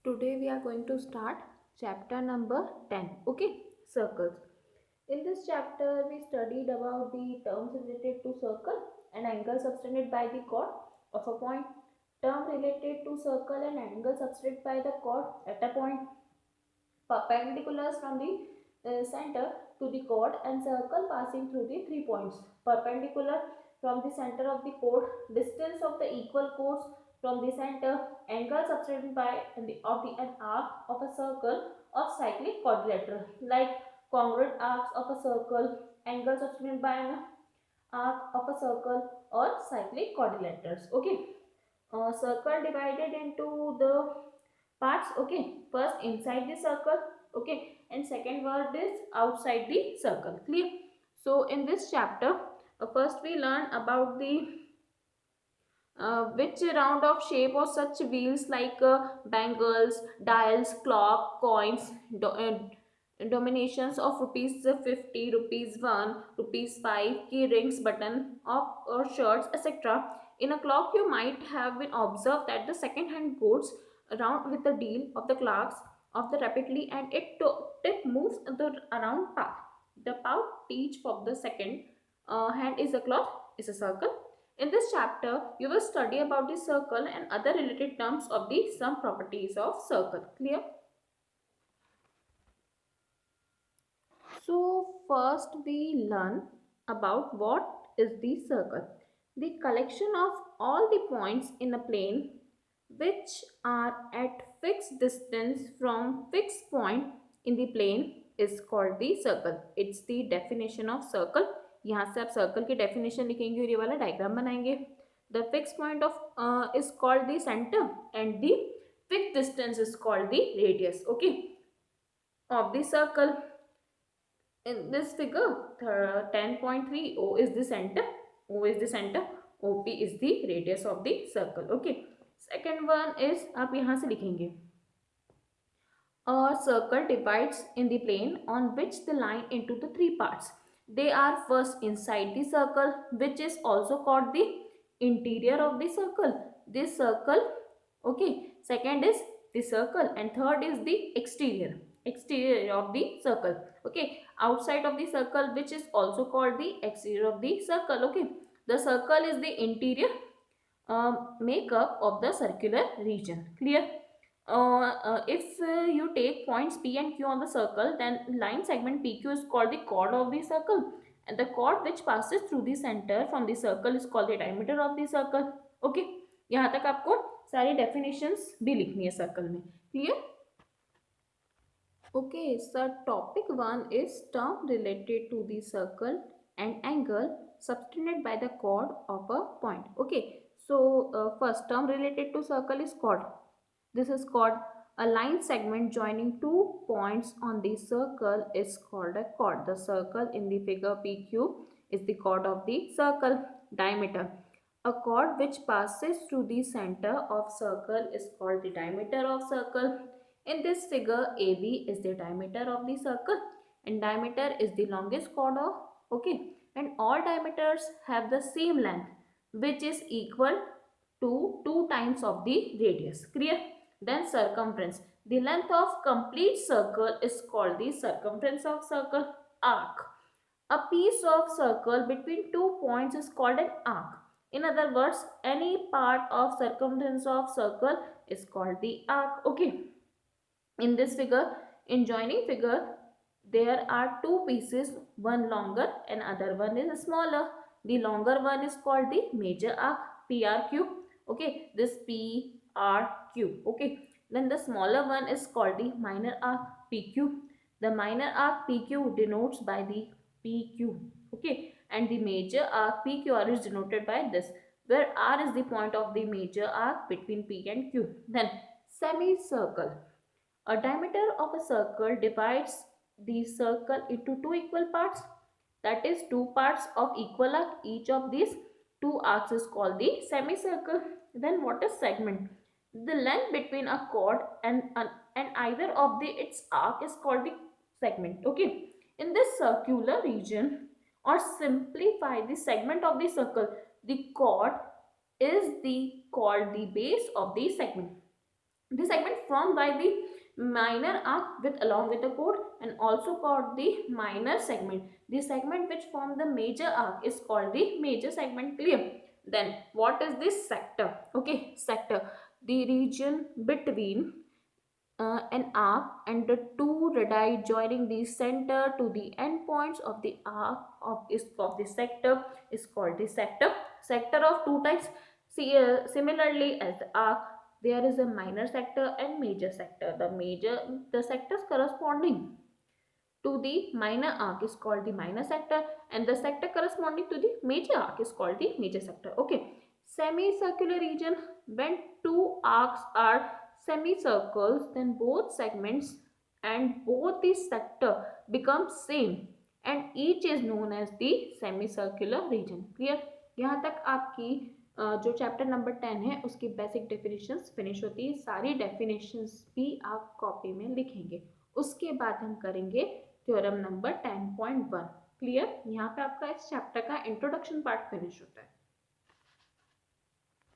Today we are going to start chapter number 10. Okay, circles. In this chapter we studied about the terms related to circle and angle subtended by the chord of a point, term related to circle and angle subtended by the chord at a point, perpendiculars from the center to the chord and circle passing through the 3 points, perpendicular from the center of the chord, distance of the equal chords from the center, angle subtended by an arc of a circle of cyclic quadrilateral, like congruent arcs of a circle, angle subtended by an arc of a circle or cyclic quadrilaterals. Okay, circle divided into the parts. Okay, first inside the circle, okay, and second word is outside the circle. Clear? So in this chapter, first we learn about the which round of shape or such wheels like bangles, dials, clock, coins, dominations of rupees 50, rupees 1, rupees 5, key rings, button of or shirts, etc. In a clock, you might have been observed that the second hand goes around with the deal of the clocks of the rapidly and tip moves the around path. The path each of the second hand is a clock is a circle. In this chapter, you will study about the circle and other related terms of the some properties of circle. Clear? So first we learn about what is the circle. The collection of all the points in a plane which are at fixed distance from fixed point in the plane is called the circle. It's the definition of circle. यहाँ से आप circle की definition लिखेंगे और ये वाला diagram बनाएंगे. The fixed point of is called the center and the fixed distance is called the radius. Okay, of the circle. In this figure 10.3, O is the center, O is the center, OP is the radius of the circle. Okay, second one is आप यहाँ से लिखेंगे a circle divides in the plane on which the line into the three parts. They are first inside the circle, which is also called the interior of the circle. This circle, okay, second is the circle and third is the exterior of the circle. Okay, outside of the circle, which is also called the exterior of the circle. Okay, the circle is the interior makeup of the circular region. Clear? If you take points P and Q on the circle, then line segment PQ is called the chord of the circle, and the chord which passes through the center from the circle is called the diameter of the circle. Okay, यहाँ तक आपको सारी definitions भी लिखनी है circle में. Clear? Okay, so topic 1 is term related to the circle and angle subtended by the chord of a point. Okay, so first term related to circle is chord. This is called a line segment joining two points on the circle is called a chord. The circle in the figure PQ is the chord of the circle. Diameter. A chord which passes through the center of circle is called the diameter of circle. In this figure, AB is the diameter of the circle and diameter is the longest chord of, okay, and all diameters have the same length which is equal to 2 times of the radius. Clear? Then circumference. The length of complete circle is called the circumference of circle. Arc. A piece of circle between 2 points is called an arc. In other words, any part of circumference of circle is called the arc. Okay. In this figure, in joining figure, there are two pieces, one longer and other one is smaller. The longer one is called the major arc, PRQ. Okay, this PRQ. Okay, then the smaller one is called the minor arc, PQ. The minor arc PQ denotes by the PQ. Okay, and the major arc PQR is denoted by this, where R is the point of the major arc between P and Q. Then semicircle. A diameter of a circle divides the circle into two equal parts. That is, two parts of equal arc. Each of these two arcs is called the semicircle. Then what is segment? The length between a chord and either of its arc is called the segment. Okay. In this circular region, or simplify the segment of the circle, the chord is called the base of the segment. The segment formed by the minor arc with along with the chord and also called the minor segment. The segment which form the major arc is called the major segment. Clear? Then what is this sector? Okay, sector, the region between an arc and the two radii joining the center to the endpoints of the arc of the sector is called the sector. Sector of two types. See, similarly as the arc, there is a minor sector and major sector. The sectors corresponding to the minor arc is called the minor sector, and the sector corresponding to the major arc is called the major sector. Okay, semicircular region, when two arcs are semicircles, then both segments and both the sector become same and each is known as the semicircular region. Clear? यहाँ तक आपकी जो chapter number 10 है उसकी basic definitions finish होती है. सारी definitions भी आप कॉपी में लिखेंगे. उसके बाद हम करेंगे थ्योरम नंबर 10.1. क्लियर? यहाँ पे आपका इस चैप्टर का इंट्रोडक्शन पार्ट फिनिश होता है.